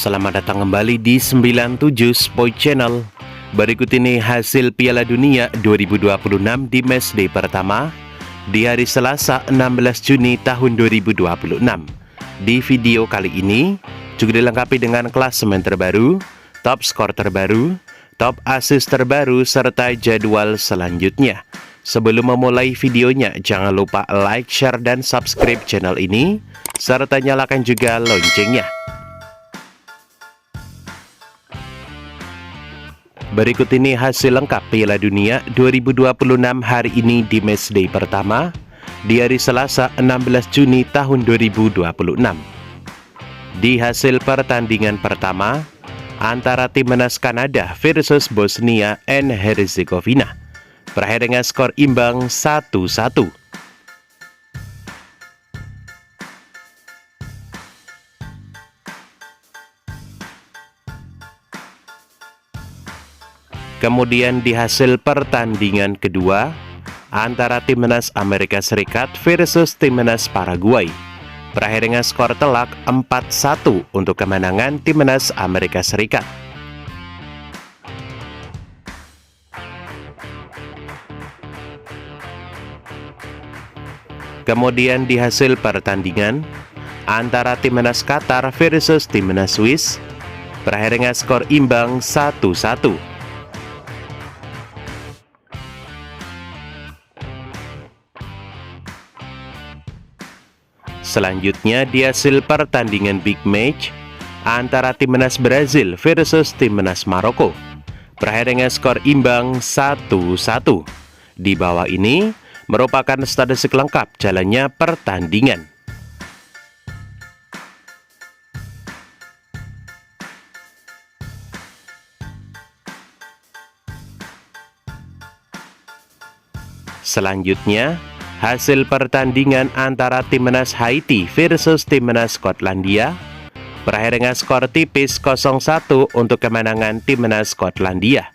selamat datang kembali di 97 Sport Channel. Berikut ini hasil Piala Dunia 2026 di matchday pertama di hari Selasa 16 Juni tahun 2026. Di video kali ini juga dilengkapi dengan klasemen terbaru, top skor terbaru, top assist terbaru, serta jadwal selanjutnya. Sebelum memulai videonya, jangan lupa like, share, dan subscribe channel ini, serta nyalakan juga loncengnya. Berikut ini hasil lengkap Piala Dunia 2026 hari ini di matchday pertama di hari Selasa 16 Juni tahun 2026. Di hasil pertandingan pertama antara Timnas Kanada versus Bosnia and Herzegovina, berakhir dengan skor imbang 1-1. Kemudian di hasil pertandingan kedua antara Timnas Amerika Serikat versus Timnas Paraguay, berakhir dengan skor telak 4-1 untuk kemenangan Timnas Amerika Serikat. Kemudian di hasil pertandingan antara Timnas Qatar versus Timnas Swiss, berakhir dengan skor imbang 1-1. Selanjutnya di hasil pertandingan big match antara Timnas Brazil versus Timnas Maroko, berakhir dengan skor imbang 1-1. Di bawah ini merupakan statistik lengkap jalannya pertandingan. Selanjutnya hasil pertandingan antara Timnas Haiti versus Timnas Skotlandia, berakhir dengan skor tipis 0-1 untuk kemenangan Timnas Skotlandia.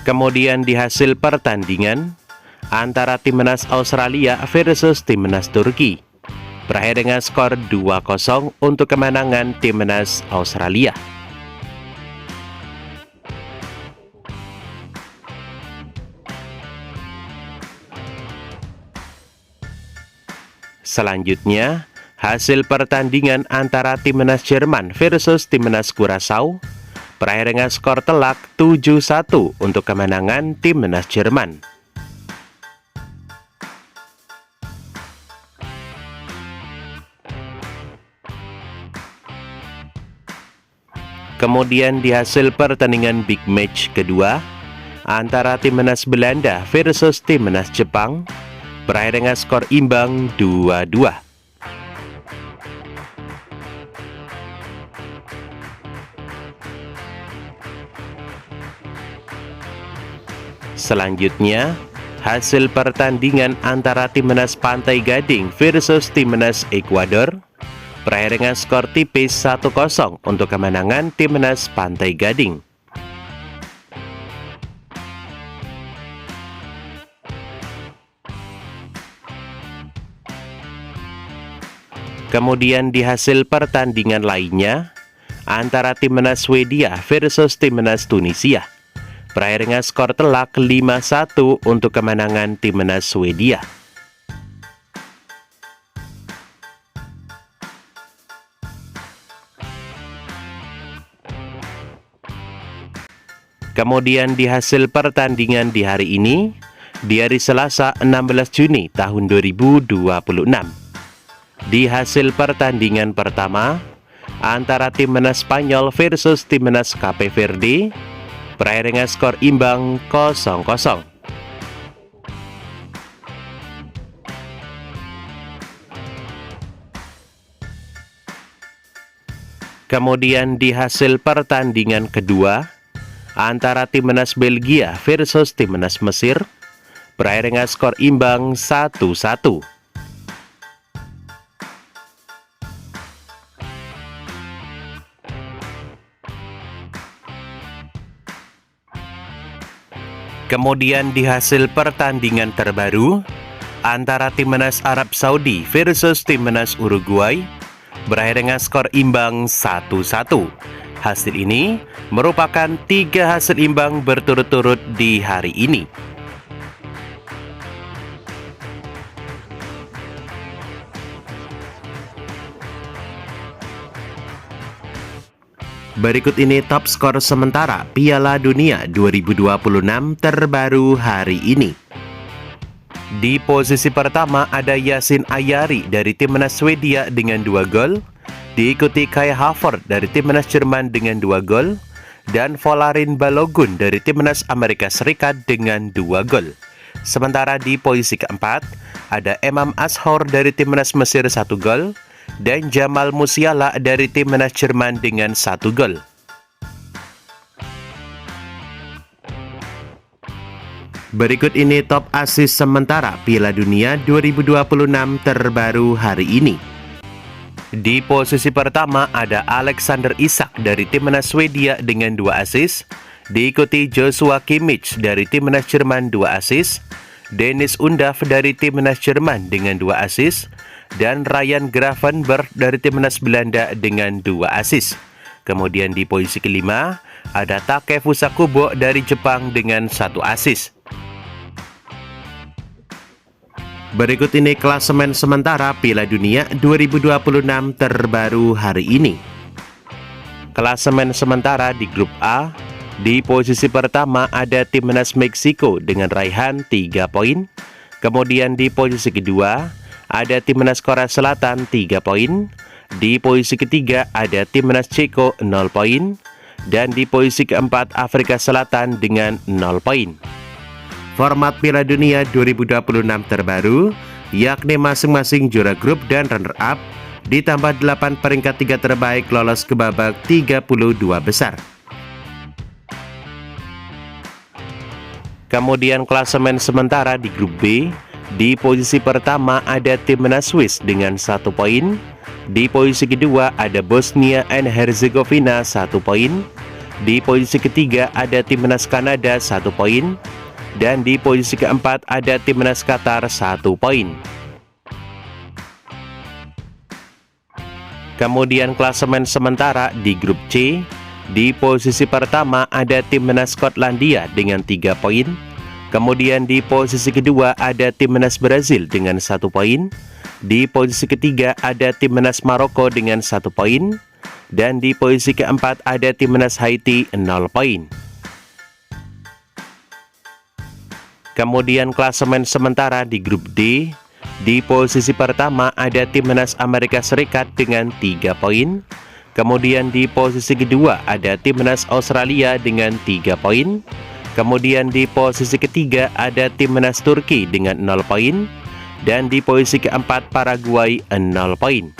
Kemudian di hasil pertandingan antara Timnas Australia versus Timnas Turki, berakhir dengan skor 2-0 untuk kemenangan Timnas Australia. Selanjutnya, hasil pertandingan antara Timnas Jerman versus Timnas Curaçao, berakhir dengan skor telak 7-1 untuk kemenangan Timnas Jerman. Kemudian di hasil pertandingan big match kedua antara Timnas Belanda versus Timnas Jepang, berakhir dengan skor imbang 2-2. Selanjutnya, hasil pertandingan antara Timnas Pantai Gading versus Timnas Ekuador, berakhir dengan skor tipis 1-0 untuk kemenangan Timnas Pantai Gading. Kemudian di hasil pertandingan lainnya antara Timnas Swedia versus Timnas Tunisia, berakhir dengan skor telak 5-1 untuk kemenangan Timnas Swedia. Kemudian di hasil pertandingan di hari ini, di hari Selasa 16 Juni tahun 2026. Di hasil pertandingan pertama, antara Timnas Spanyol versus Timnas Cape Verde, berakhir dengan skor imbang 0-0. Kemudian di hasil pertandingan kedua, antara Timnas Belgia versus Timnas Mesir, berakhir dengan skor imbang 1-1. Kemudian di hasil pertandingan terbaru antara Timnas Arab Saudi versus Timnas Uruguay berakhir dengan skor imbang 1-1. Hasil ini merupakan 3 hasil imbang berturut-turut di hari ini. Berikut ini top skor sementara Piala Dunia 2026 terbaru hari ini. Di posisi pertama ada Yasin Ayari dari Timnas Swedia dengan 2 gol, diikuti Kai Havertz dari Timnas Jerman dengan 2 gol, dan Folarin Balogun dari Timnas Amerika Serikat dengan 2 gol. Sementara di posisi keempat ada Emam Ashor dari Timnas Mesir 1 gol, dan Jamal Musiala dari Timnas Jerman dengan 1 gol. Berikut ini top assist sementara Piala Dunia 2026 terbaru hari ini. Di posisi pertama ada Alexander Isak dari Timnas Swedia dengan 2 assist, diikuti Joshua Kimmich dari Timnas Jerman 2 assist, Dennis Undav dari Timnas Jerman dengan 2 assist, dan Ryan Gravenberch dari Timnas Belanda dengan 2 assist. Kemudian di posisi kelima ada Takefusa Kubo dari Jepang dengan 1 assist. Berikut ini klasemen sementara Piala Dunia 2026 terbaru hari ini. Klasemen sementara di grup A, di posisi pertama ada Timnas Meksiko dengan raihan 3 poin. Kemudian di posisi kedua ada Timnas Korea Selatan 3 poin. Di posisi ketiga ada Timnas Ceko 0 poin. Dan di posisi keempat Afrika Selatan dengan 0 poin. Format Piala Dunia 2026 terbaru, yakni masing-masing juara grup dan runner-up, ditambah 8 peringkat 3 terbaik lolos ke babak 32 besar. Kemudian klasemen sementara di grup B, di posisi pertama ada Timnas Swiss dengan 1 poin, di posisi kedua ada Bosnia and Herzegovina 1 poin, di posisi ketiga ada Timnas Kanada 1 poin, dan di posisi keempat ada Timnas Qatar 1 poin. Kemudian klasemen sementara di grup C, di posisi pertama ada Timnas Skotlandia dengan 3 poin. Kemudian di posisi kedua ada Timnas Brazil dengan 1 poin. Di posisi ketiga ada Timnas Maroko dengan 1 poin. Dan di posisi keempat ada Timnas Haiti 0 poin. Kemudian klasemen sementara di grup D, di posisi pertama ada Timnas Amerika Serikat dengan 3 poin. Kemudian di posisi kedua ada Timnas Australia dengan 3 poin. Kemudian di posisi ketiga ada Timnas Turki dengan 0 poin. Dan di posisi keempat Paraguay 0 poin.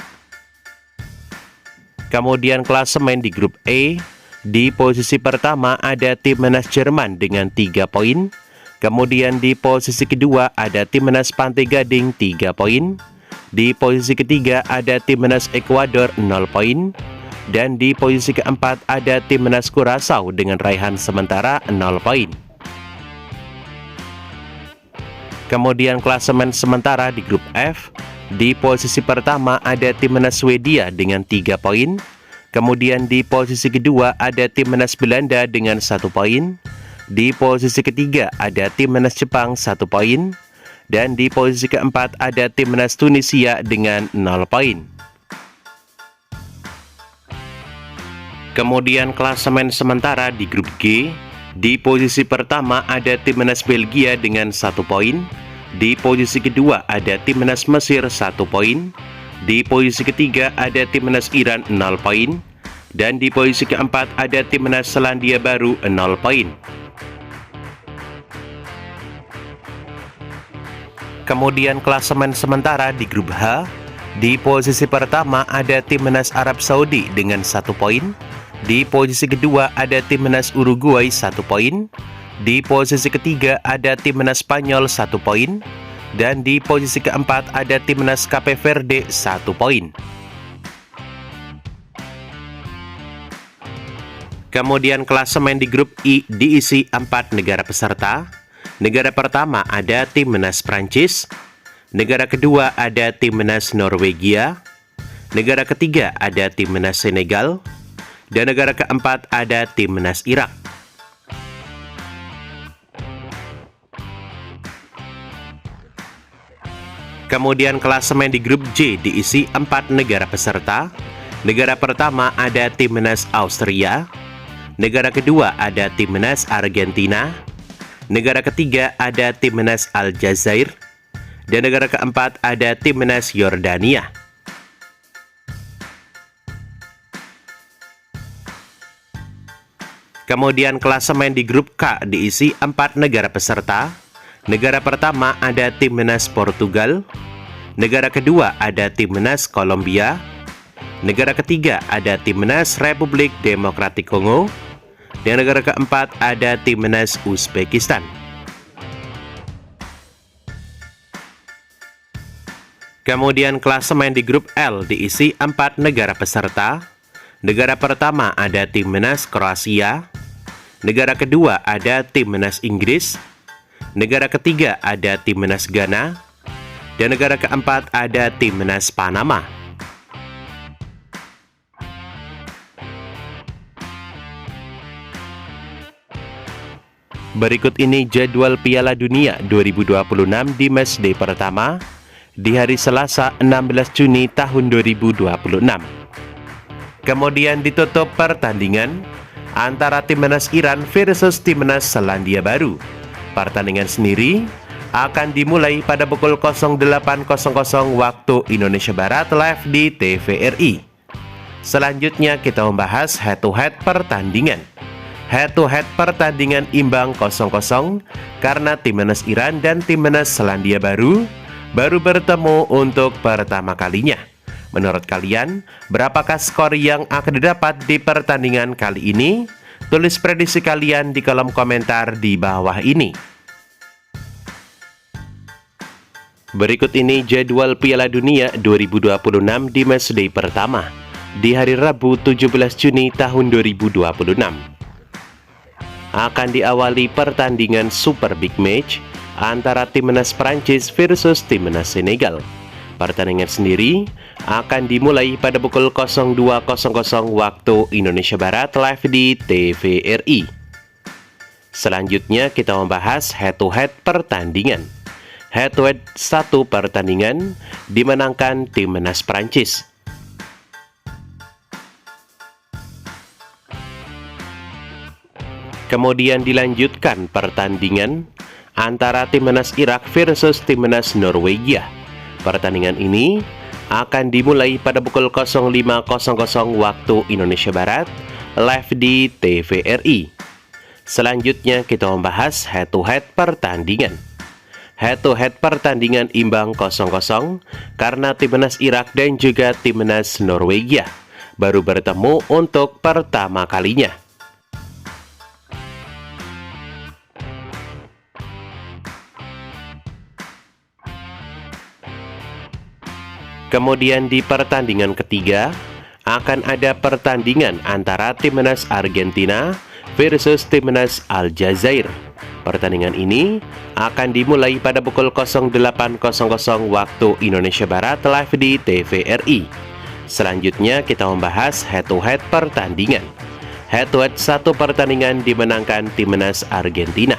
Kemudian klasemen di grup E, di posisi pertama ada Timnas Jerman dengan 3 poin. Kemudian di posisi kedua ada Timnas Pantai Gading 3 poin. Di posisi ketiga ada Timnas Ekuador 0 poin. Dan di posisi keempat ada Timnas Curaçao dengan raihan sementara 0 poin. Kemudian klasemen sementara di grup F, di posisi pertama ada Timnas Swedia dengan 3 poin. Kemudian di posisi kedua ada Timnas Belanda dengan 1 poin. Di posisi ketiga ada Timnas Jepang 1 poin. Dan di posisi keempat ada Timnas Tunisia dengan 0 poin. Kemudian klasemen sementara di grup G, di posisi pertama ada Timnas Belgia dengan 1 poin. Di posisi kedua ada Timnas Mesir 1 poin. Di posisi ketiga ada Timnas Iran 0 poin. Dan di posisi keempat ada Timnas Selandia Baru 0 poin. Kemudian klasemen sementara di grup H, di posisi pertama ada Timnas Arab Saudi dengan 1 poin. Di posisi kedua ada Timnas Uruguay 1 poin. Di posisi ketiga ada Timnas Spanyol 1 poin. Dan di posisi keempat ada Timnas Cape Verde 1 poin. Kemudian klasemen di grup I diisi 4 negara peserta. Negara pertama ada timnas Prancis, negara kedua ada timnas Norwegia, negara ketiga ada timnas Senegal, dan negara keempat ada timnas Irak. Kemudian klasemen di grup J diisi 4 negara peserta. Negara pertama ada timnas Austria, negara kedua ada timnas Argentina, negara ketiga ada timnas Aljazair, dan negara keempat ada timnas Yordania. Kemudian klasemen di grup K diisi 4 negara peserta. Negara pertama ada timnas Portugal, negara kedua ada timnas Kolombia, negara ketiga ada timnas Republik Demokratik Kongo, dan negara keempat ada timnas Uzbekistan. Kemudian klasemen di grup L diisi 4 negara peserta. Negara pertama ada timnas Kroasia, negara kedua ada timnas Inggris, negara ketiga ada timnas Ghana, dan negara keempat ada timnas Panama. Berikut ini jadwal Piala Dunia 2026 di matchday pertama di hari Selasa 16 Juni tahun 2026. Kemudian ditutup pertandingan antara timnas Iran versus timnas Selandia Baru. Pertandingan sendiri akan dimulai pada pukul 08.00 waktu Indonesia Barat live di TVRI. Selanjutnya kita membahas head-to-head pertandingan. Head-to-head pertandingan imbang 0-0 karena timnas Iran dan timnas Selandia Baru baru bertemu untuk pertama kalinya. Menurut kalian, berapakah skor yang akan didapat di pertandingan kali ini? Tulis prediksi kalian di kolom komentar di bawah ini. Berikut ini jadwal Piala Dunia 2026 di matchday pertama di hari Rabu 17 Juni tahun 2026. Akan diawali pertandingan Super Big Match antara timnas Prancis versus timnas Senegal. Pertandingan sendiri akan dimulai pada pukul 02.00 waktu Indonesia Barat live di TVRI. Selanjutnya kita membahas head-to-head pertandingan. Head-to-head satu pertandingan dimenangkan timnas Prancis. Kemudian dilanjutkan pertandingan antara timnas Irak versus timnas Norwegia. Pertandingan ini akan dimulai pada pukul 05.00 waktu Indonesia Barat live di TVRI. Selanjutnya kita membahas head-to-head pertandingan. Head-to-head pertandingan imbang 0-0 karena timnas Irak dan juga timnas Norwegia baru bertemu untuk pertama kalinya. Kemudian di pertandingan ketiga akan ada pertandingan antara timnas Argentina versus timnas Aljazair. Pertandingan ini akan dimulai pada pukul 08.00 waktu Indonesia Barat live di TVRI. Selanjutnya kita membahas head-to-head pertandingan. Head-to-head satu pertandingan dimenangkan timnas Argentina.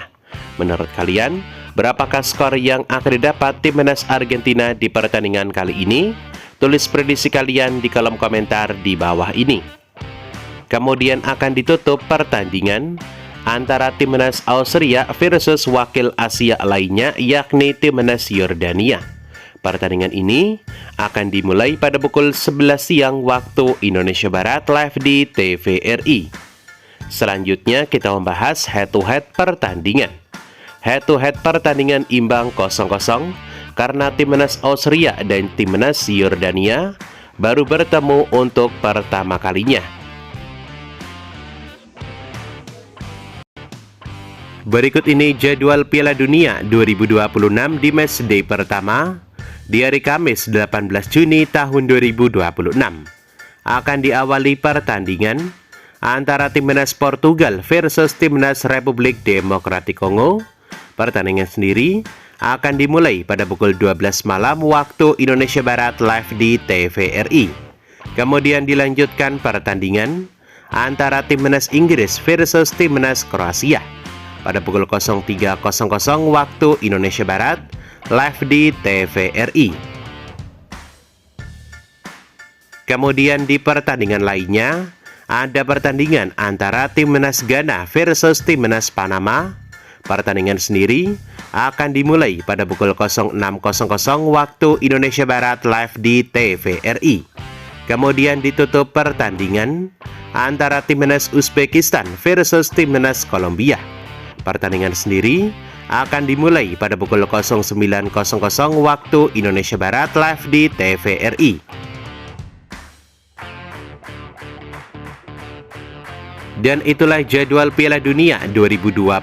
Menurut kalian, berapakah skor yang akan didapat timnas Argentina di pertandingan kali ini? Tulis prediksi kalian di kolom komentar di bawah ini. Kemudian akan ditutup pertandingan antara timnas Austria versus wakil Asia lainnya yakni timnas Yordania. Pertandingan ini akan dimulai pada pukul 11 siang waktu Indonesia Barat live di TVRI. Selanjutnya kita membahas head-to-head pertandingan. Head-to-head pertandingan imbang 0-0 karena timnas Austria dan timnas Yordania baru bertemu untuk pertama kalinya. Berikut ini jadwal Piala Dunia 2026 di matchday pertama di hari Kamis 18 Juni tahun 2026. Akan diawali pertandingan antara timnas Portugal versus timnas Republik Demokratik Kongo. Pertandingan sendiri akan dimulai pada pukul 12 malam waktu Indonesia Barat live di TVRI. Kemudian dilanjutkan pertandingan antara Timnas Inggris versus Timnas Kroasia pada pukul 03.00 waktu Indonesia Barat live di TVRI. Kemudian di pertandingan lainnya ada pertandingan antara Timnas Ghana versus Timnas Panama. Pertandingan sendiri akan dimulai pada pukul 06.00 waktu Indonesia Barat live di TVRI. Kemudian ditutup pertandingan antara Timnas Uzbekistan versus Timnas Kolombia. Pertandingan sendiri akan dimulai pada pukul 09.00 waktu Indonesia Barat live di TVRI. Dan itulah jadwal Piala Dunia 2026.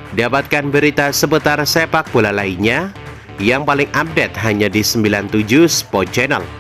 Dapatkan berita seputar sepak bola lainnya yang paling update hanya di 97 Sport Channel.